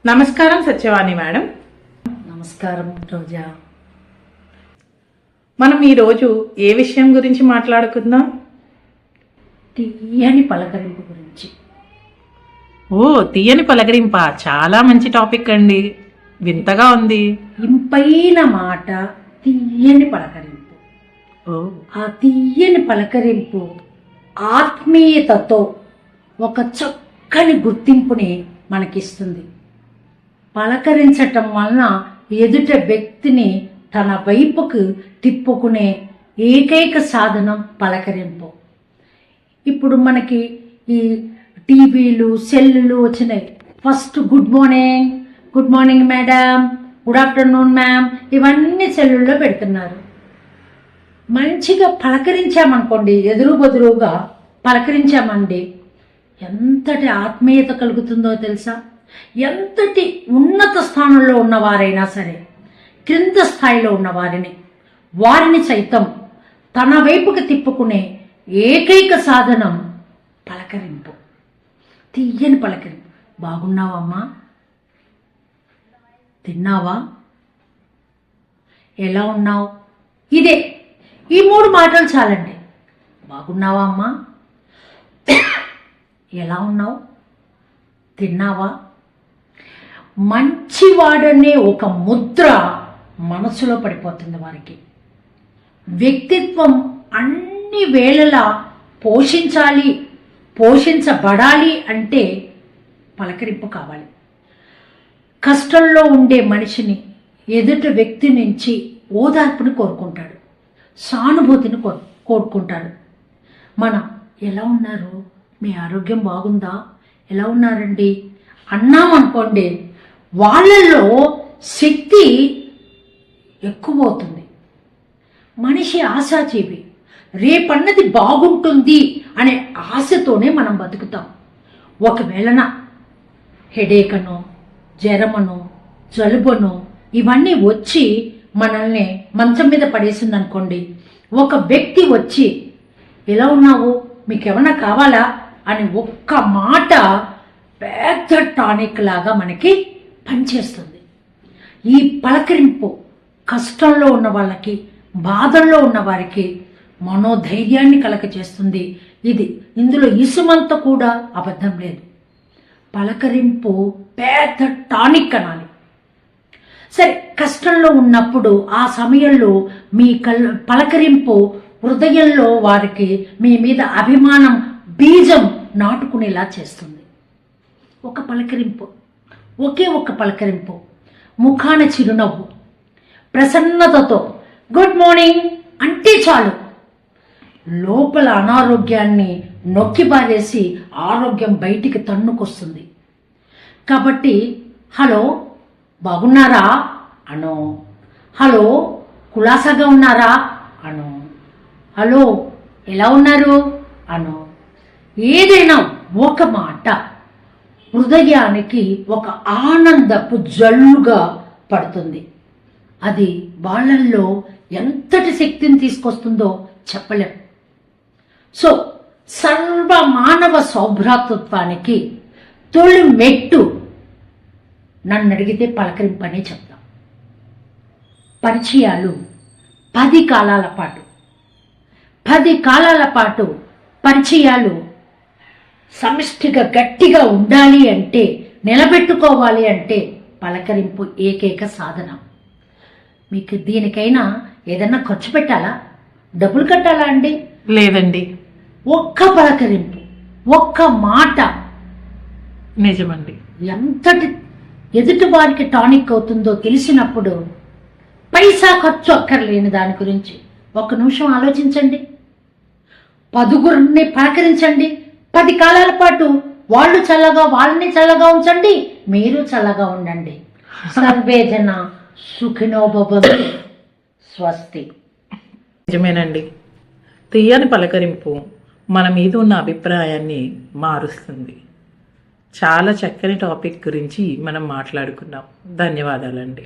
నమస్కారం సత్యవాణి మేడం. నమస్కారం రోజా. మనం ఈరోజు ఏ విషయం గురించి మాట్లాడుకుందాం? తీయని పలకరింపు గురించి. ఓ, తీయని పలకరింప చాలా మంచి టాపిక్ అండి. వింతగా ఉంది. ఇంపైన మాట తీయని పలకరింపు. ఆ తీయని పలకరింపు ఆత్మీయతతో ఒక చక్కని గుర్తింపుని మనకిస్తుంది. పలకరించటం వలన ఎదుట వ్యక్తిని తన వైపుకు తిప్పుకునే ఏకైక సాధనం పలకరింపు. ఇప్పుడు మనకి ఈ టీవీలు, సెల్లులు వచ్చినాయి. First good morning madam, good afternoon ma'am, ఇవన్నీ సెల్లుల్లో పెడుతున్నారు. మంచిగా పలకరించామనుకోండి, ఎదురు బదురుగా పలకరించామండి, ఎంతటి ఆత్మీయత కలుగుతుందో తెలుసా? ఎంతటి ఉన్నత స్థానంలో ఉన్నవారైనా సరే క్రింద స్థాయిలో ఉన్న వారిని సైతం తన వైపుకి తిప్పుకునే ఏకైక సాధనం పలకరింపు. తీయని పలకరింపు. బాగున్నావమ్మా? తిన్నావా? ఎలా ఉన్నావు? ఇదే, ఈ 3 మాటలు చాలండి. బాగున్నావా అమ్మా? ఎలా ఉన్నావు? తిన్నావా? మంచివాడనే ఒక ముద్ర మనసులో పడిపోతుంది వారికి. వ్యక్తిత్వం అన్ని వేళలా పోషించబడాలి అంటే పలకరింపు కావాలి. కష్టంలో ఉండే మనిషిని ఎదుటి వ్యక్తి నుంచి ఓదార్పుని కోరుకుంటాడు, సానుభూతిని కోరుకుంటాడు. మనం ఎలా ఉన్నారు, మీ ఆరోగ్యం బాగుందా, ఎలా ఉన్నారండి అన్నామనుకోండి, వాళ్ళలో శక్తి ఎక్కువ అవుతుంది. మనిషి ఆశాజీవి. రేపన్నది బాగుంటుంది అనే ఆశతోనే మనం బతుకుతాం. ఒకవేళ హెడేకనో, జ్వరమనో, జలుబనో ఇవన్నీ వచ్చి మనల్ని మంచం మీద పడేసిందనుకోండి, ఒక వ్యక్తి వచ్చి ఎలా ఉన్నావు, మీకేమన్నా కావాలా అని ఒక్క మాట పెద్ద టానిక్ లాగా మనకి పనిచేస్తుంది. ఈ పలకరింపు కష్టంలో ఉన్న వాళ్ళకి, బాధల్లో ఉన్న వారికి మనోధైర్యాన్ని కలగచేస్తుంది. ఇందులో ఇసుమంత కూడా అబద్ధం లేదు. పలకరింపు పెద్ద టానిక్ అనాలి. సరే, కష్టంలో ఉన్నప్పుడు ఆ సమయంలో మీ పలకరింపు హృదయంలో వారికి మీ మీద అభిమానం బీజం నాటుకునేలా చేస్తుంది. ఒక పలకరింపు, ఒకే ఒక పలకరింపు, ముఖాన చిరునవ్వు, ప్రసన్నతతో గుడ్ మార్నింగ్ అంటే చాలు లోపల అనారోగ్యాన్ని నొక్కిబారేసి ఆరోగ్యం బయటికి తన్నుకొస్తుంది. కాబట్టి హలో బాగున్నారా అనో, హలో కులాసాగా ఉన్నారా అనో, హలో ఎలా ఉన్నారు అనో. ఏదైనా ఒక మాట హృదయానికి ఒక ఆనందపు జల్లుగా పడుతుంది. అది వాళ్ళల్లో ఎంతటి శక్తిని తీసుకొస్తుందో చెప్పలేం. సో సర్వ మానవ సౌభ్రాతృత్వానికి తొలి మెట్టు నన్ను అడిగితే పలకరింపనే చెప్తాం. పరిచయాలు 10 కాలాల పాటు పరిచయాలు సమిష్టిగా గట్టిగా ఉండాలి అంటే, నిలబెట్టుకోవాలి అంటే పలకరింపు ఏకైక సాధనం. మీకు దీనికైనా ఏదన్నా ఖర్చు పెట్టాలా, డబ్బులు కట్టాలా అండి? లేదండి. ఒక్క పలకరింపు, ఒక్క మాట నిజమండి ఎంతటి ఎదుటి వారికి టానిక్ అవుతుందో తెలిసినప్పుడు పైసా ఖర్చు అక్కర్లేని దాని గురించి 1 నిమిషం ఆలోచించండి. 10 పలకరించండి. 10 కాలాల పాటు వాళ్ళని చల్లగా ఉంచండి, మీరు చల్లగా ఉండండి. సర్వే జన సుఖినో భవంతు. స్వస్తి. నిజమేనండి. తీయని పలకరింపు మన మీద ఉన్న అభిప్రాయాన్ని మారుస్తుంది. చాలా చక్కని టాపిక్ గురించి మనం మాట్లాడుకున్నాం. ధన్యవాదాలండి.